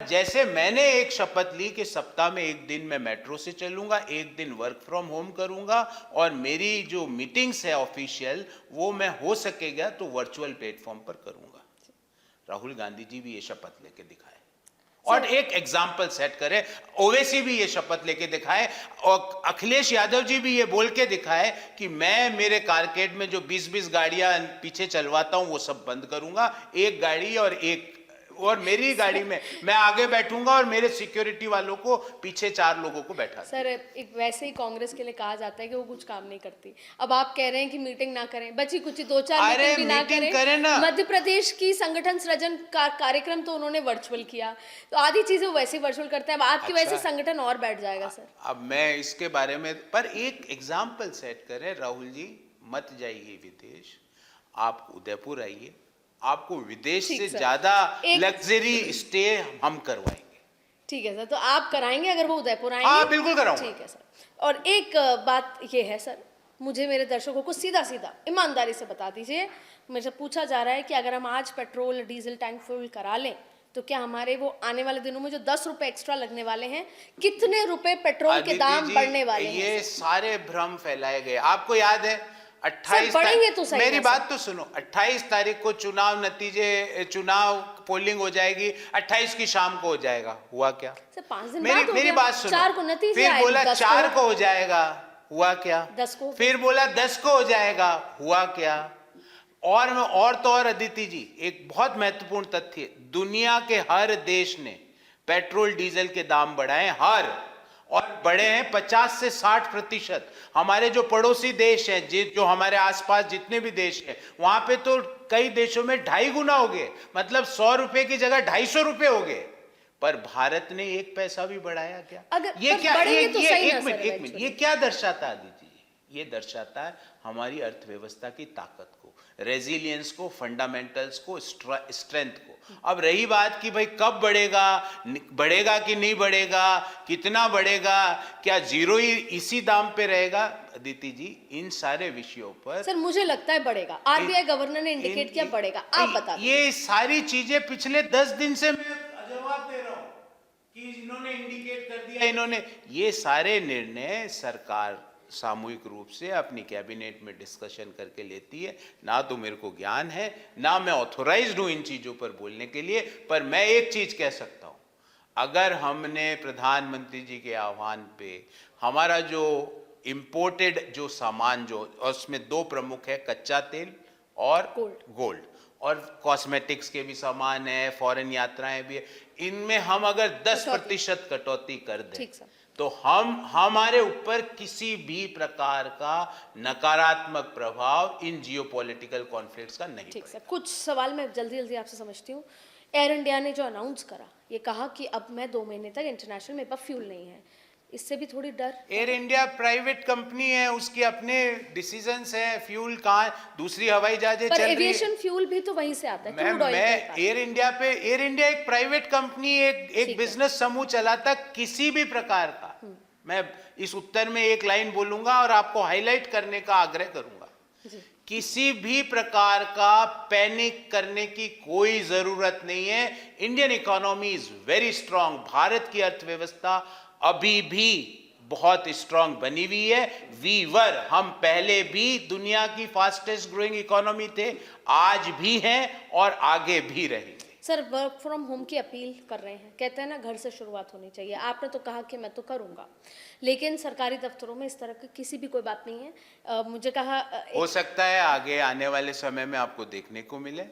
जैसे मैंने एक शपथ ली कि सप्ताह में एक दिन मैं मेट्रो से चलूंगा, एक दिन वर्क फ्रॉम होम करूंगा, और मेरी जो मीटिंग्स है ऑफिशियल वो मैं हो सकेगा तो वर्चुअल प्लेटफॉर्म पर करूंगा। राहुल गांधी जी भी ये शपथ लेके दिखाए और एक एग्जाम्पल सेट करे। ओवैसी भी ये शपथ लेके दिखाए और अखिलेश यादव जी भी ये बोल के दिखाए कि मैं मेरे कारकेड में जो 20-20 गाड़ियां पीछे चलवाता हूं वो सब बंद करूंगा, एक गाड़ी और मेरी गाड़ी में मैं आगे बैठूंगा और मेरे सिक्योरिटी वालों को पीछे 4 लोगों को बैठा। सर एक वैसे ही कांग्रेस के लिए कहा जाता है कि वो कुछ काम नहीं करती। अब आप कह रहे हैं कि मीटिंग ना करें, बची कुछ 2-4 मीटिंग भी ना करें ना। मध्य प्रदेश की संगठन सृजन कार्यक्रम तो उन्होंने वर्चुअल किया, तो आधी चीजें वैसे ही वर्चुअल करते हैं। अब आपकी वजह से संगठन और बैठ जाएगा सर। अब मैं इसके बारे में पर एक एग्जाम्पल सेट करें, राहुल जी मत जाइए विदेश, आप उदयपुर आइए, आपको विदेश से ज्यादा लग्जरी स्टे हम करवाएंगे। ठीक है सर, तो आप कराएंगे अगर वो उदयपुर आएंगे? हाँ बिल्कुल कराऊंगा। ठीक है सर। और एक बात ये है सर, मुझे मेरे दर्शकों को सीधा सीधा ईमानदारी से बता दीजिए, मुझे पूछा जा रहा है कि अगर हम आज पेट्रोल डीजल टैंक फुल करा लें तो क्या हमारे वो आने वाले दिनों में जो 10 रुपए एक्स्ट्रा लगने वाले हैं, कितने रुपए पेट्रोल के दाम बढ़ने वाले हैं? ये सारे भ्रम फैलाए गए। आपको याद है 28 तो मेरी बात तो सुनो, 28 तारीख को चुनाव पोलिंग हो जाएगी, 28 की शाम को हो जाएगा। हुआ क्या? सर 5 दिन मेरी बात सुनो। 4 को नतीजे फिर बोला 4 को हो जाएगा, हुआ क्या? 10 को। फिर बोला 10 को हो जाएगा, हुआ क्या? और अदिति जी एक बहुत महत्वपूर्ण तथ्य, दुनिया के हर देश ने पेट्रोल डीजल के दाम बढ़ाए, और बढ़े हैं 50 से 60%। हमारे जो पड़ोसी देश हैं, जो हमारे आसपास जितने भी देश हैं, वहां पे तो कई देशों में 2.5 गुना हो गए, मतलब 100 रुपए की जगह 250 रुपए हो गए। पर भारत ने 1 पैसा भी बढ़ाया क्या? ये क्या? एक मिनट, ये क्या दर्शाता है दीदी? ये दर्शाता है हमारी अर्थव्यवस्था की ताकत को, रेजिलियंस को, फंडामेंटल्स को, स्ट्रेंथ को। अब रही बात कि भाई कब बढ़ेगा कि नहीं बढ़ेगा, कितना बढ़ेगा, क्या जीरो ही इसी दाम पे रहेगा? अदिति जी इन सारे विषयों पर सर मुझे लगता है बढ़ेगा। आरबीआई गवर्नर ने इंडिकेट किया बढ़ेगा, आप बता दीजिए। ये सारी चीजें पिछले 10 दिन से मैं जवाब दे रहा हूं कि इन्होंने इंडिकेट कर दिया, इन्होंने ये सारे निर्णय सरकार सामूहिक रूप से अपनी कैबिनेट में डिस्कशन करके लेती है। ना तो मेरे को ज्ञान है, ना मैं ऑथोराइज्ड हूं इन चीजों पर बोलने के लिए, पर मैं एक चीज कह सकता हूं, अगर हमने प्रधानमंत्री जी के आह्वान पे हमारा जो इंपोर्टेड जो सामान जो, और उसमें 2 प्रमुख है, कच्चा तेल और गोल्ड, और कॉस्मेटिक्स के भी सामान है, फॉरेन यात्राएं भी है, इनमें हम अगर 10% कटौती कर दें तो हमारे ऊपर किसी भी प्रकार का नकारात्मक प्रभाव इन जियोपॉलिटिकल कॉन्फ्लिक्ट्स का नहीं पड़ेगा। सर कुछ सवाल मैं जल्दी आपसे समझती हूँ। एयर इंडिया ने जो अनाउंस करा, ये कहा कि अब मैं 2 महीने तक इंटरनेशनल मेरे पास फ्यूल नहीं है, इससे भी थोड़ी डर? एयर इंडिया प्राइवेट कंपनी है, उसके अपने डिसीजंस हैं, फ्यूल कहाँ, दूसरी हवाई जहाजें चल रही है। एविएशन फ्यूल भी तो वहीं से आता है। मैं एयर इंडिया एक प्राइवेट कंपनी, एक बिजनेस समूह चलाता, किसी भी प्रकार का, मैं इस उत्तर में एक लाइन बोलूंगा और आपको हाईलाइट करने का आग्रह करूंगा, किसी भी प्रकार का पैनिक करने की कोई जरूरत नहीं है। Indian economy is very strong, Bharat की अर्थव्यवस्था अभी भी बहुत स्ट्रांग बनी हुई है। हम पहले भी दुनिया की फास्टेस्ट ग्रोइंग इकोनॉमी थे, आज भी हैं और आगे भी रहेंगे। सर वर्क फ्रॉम होम की अपील कर रहे हैं, कहते हैं ना घर से शुरुआत होनी चाहिए। आपने तो कहा कि मैं तो करूंगा, लेकिन सरकारी दफ्तरों में इस तरह की किसी भी कोई बात नहीं है। मुझे कहा हो सकता है आगे आने वाले समय में आपको देखने को मिले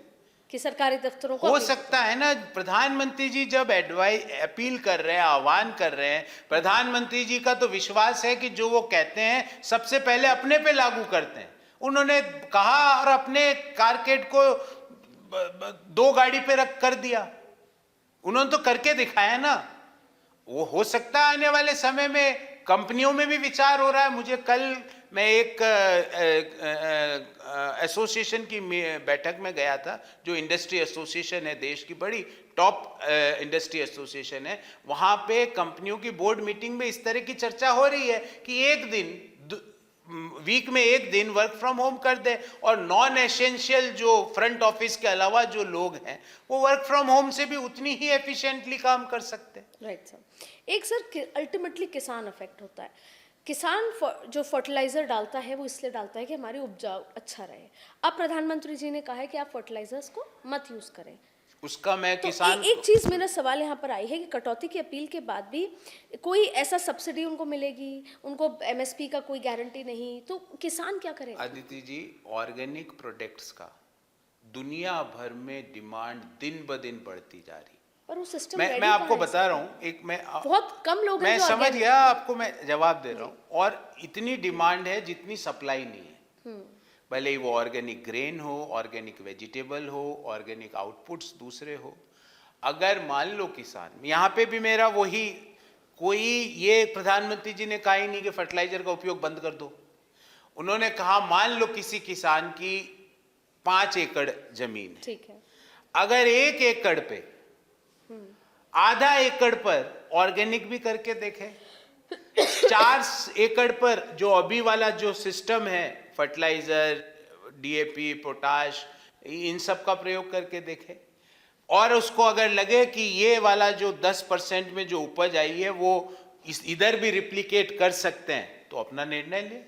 कि सरकारी दफ्तरों को हो सकता है ना। प्रधानमंत्री जी जब अपील कर रहे हैं, आह्वान कर रहे हैं, प्रधानमंत्री जी का तो विश्वास है कि जो वो कहते हैं सबसे पहले अपने पे लागू करते हैं। उन्होंने कहा और अपने कारकेड को 2 गाड़ी पे रख कर दिया, उन्होंने तो करके दिखाया ना। वो हो सकता है आने वाले समय में कंपनियों में भी विचार हो रहा है। मुझे कल मैं एक एसोसिएशन की बैठक में गया था, जो इंडस्ट्री एसोसिएशन है, देश की बड़ी टॉप इंडस्ट्री एसोसिएशन है, वहां पे कंपनियों की बोर्ड मीटिंग में इस तरह की चर्चा हो रही है कि एक दिन वीक में एक दिन वर्क फ्रॉम होम कर दे, और नॉन एसेंशियल जो फ्रंट ऑफिस के अलावा जो लोग हैं वो वर्क फ्रॉम होम से भी उतनी ही एफिशिएंटली काम कर सकते हैं। Right sir. एक सर अल्टीमेटली किसान अफेक्ट होता है। किसान जो फर्टिलाइजर डालता है वो इसलिए डालता है कि हमारी उपजाऊ अच्छा रहे। अब प्रधानमंत्री जी ने कहा है कि आप फर्टिलाइजर्स को मत यूज करें। उसका मैं तो किसान एक चीज मेरा सवाल यहाँ पर आई है कि कटौती की अपील के बाद भी कोई ऐसा सब्सिडी उनको मिलेगी, उनको एमएसपी का कोई गारंटी नहीं, तो किसान क्या करेगा? अदिति जी, ऑर्गेनिक प्रोडक्ट्स का दुनिया भर में डिमांड दिन ब दिन बढ़ती जा रही। पर वो सिस्टम मैं आपको बता रहा हूँ, एक मैं बहुत कम लोग हैं मैं जो समझ organic- गया, आपको मैं जवाब दे रहा हूँ। और इतनी डिमांड है जितनी सप्लाई नहीं है, भले ही वो ऑर्गेनिक ग्रेन हो, ऑर्गेनिक वेजिटेबल हो, ऑर्गेनिक आउटपुट्स दूसरे हो। अगर मान लो किसान, यहाँ पे भी मेरा वही, कोई ये प्रधानमंत्री जी ने कहा ही नहीं कि फर्टिलाइजर का उपयोग बंद कर दो। उन्होंने कहा मान लो किसी किसान की 5 एकड़ जमीन है, ठीक है, अगर 1 एकड़ पे आधा एकड़ पर ऑर्गेनिक भी करके देखे, 4 एकड़ पर जो अभी वाला जो सिस्टम है फर्टिलाइजर, डीएपी, पोटाश, इन सब का प्रयोग करके देखे, और उसको अगर लगे कि ये वाला जो 10% में जो उपज आई है वो इधर भी रिप्लिकेट कर सकते हैं, तो अपना निर्णय ले।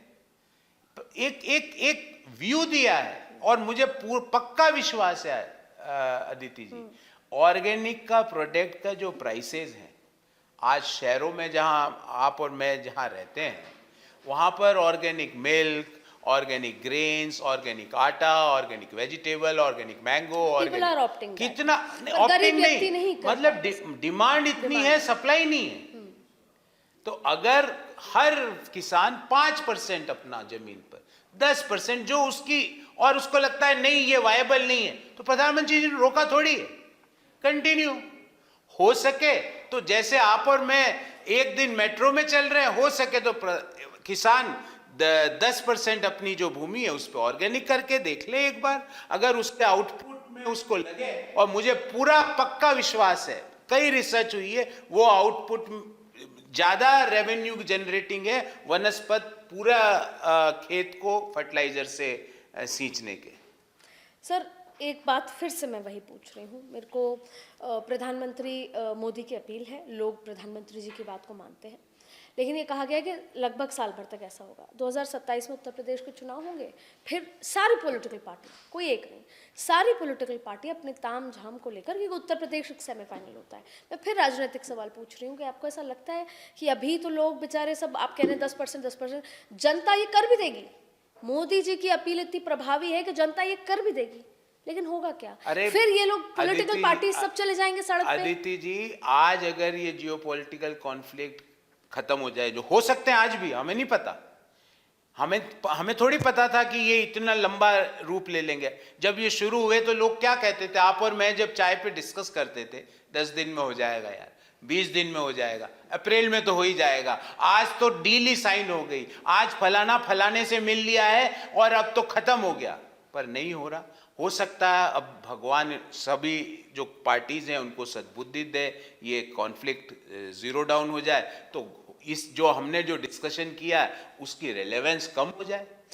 एक एक एक व्यू दिया है, और मुझे पक्का विश्वास है अदिति जी, ऑर्गेनिक का प्रोडक्ट का जो प्राइसेस हैं आज शहरों में, जहां आप और मैं जहां रहते हैं, वहां पर organic milk, organic grains, organic आटा, organic vegetable, organic mango, People are opting that. कितना पर गरीब ऑप्टिंग व्यक्ति नहीं, नहीं कर मतलब डिमांड इतनी है, सप्लाई नहीं है। तो अगर हर किसान 5% अपना जमीन पर, 10% जो उसकी, और उसको लगता है नहीं ये वायबल नहीं है, तो प्रधानमंत्री जी ने रोका थोड़ी है, कंटिन्यू हो सके तो। जैसे आप और मैं एक दिन मेट्रो में चल रहे हैं, हो सके तो किसान 10% अपनी जो भूमि है उस पर ऑर्गेनिक करके देख ले एक बार। अगर उसके आउटपुट में उसको लगे, और मुझे पूरा पक्का विश्वास है, कई रिसर्च हुई है, वो आउटपुट ज्यादा रेवेन्यू जनरेटिंग है वनस्पत पूरा खेत को फर्टिलाइजर से सींचने के। सर एक बात फिर से मैं वही पूछ रही हूँ। मेरे को प्रधानमंत्री मोदी की अपील है, लोग प्रधानमंत्री जी की बात को मानते हैं, लेकिन ये कहा गया कि लगभग साल भर तक ऐसा होगा। 2027 में उत्तर प्रदेश के चुनाव होंगे, फिर सारी पॉलिटिकल पार्टी, कोई एक नहीं, सारी पॉलिटिकल पार्टी अपने ताम झाम को लेकर, क्योंकि उत्तर प्रदेश एक सेमीफाइनल होता है। मैं फिर राजनीतिक सवाल पूछ रही हूँ कि आपको ऐसा लगता है कि अभी तो लोग बेचारे सब, आप कह रहे हैं 10%, जनता ये कर भी देगी? मोदी जी की अपील इतनी प्रभावी है कि जनता ये कर भी देगी, लेकिन होगा क्या? फिर ये लोग पॉलिटिकल पार्टी सब चले जाएंगे सड़क पे। अदिति जी, आज अगर ये जियोपॉलिटिकल कॉन्फ्लिक्ट खत्म हो जाए, जो हो सकते हैं आज भी, हमें नहीं पता, हमें थोड़ी पता था कि ये इतना लंबा रूप ले लेंगे। जब ये शुरू हुए तो लोग क्या कहते थे, आप और मैं जब चाय पे डिस्कस करते थे, 10 दिन में हो जाएगा यार, 20 दिन में हो जाएगा, अप्रैल में तो हो ही जाएगा। आज तो डील ही साइन हो गई, आज फलाना फलाने से मिल लिया है और अब तो खत्म हो गया, पर नहीं हो रहा। हो सकता है अब भगवान सभी जो पार्टीज हैं उनको सद्बुद्धि दे, ये कॉन्फ्लिक्ट जीरो डाउन हो जाए, तो इस जो हमने जो डिस्कशन किया उसकी रेलेवेंस कम हो जाए।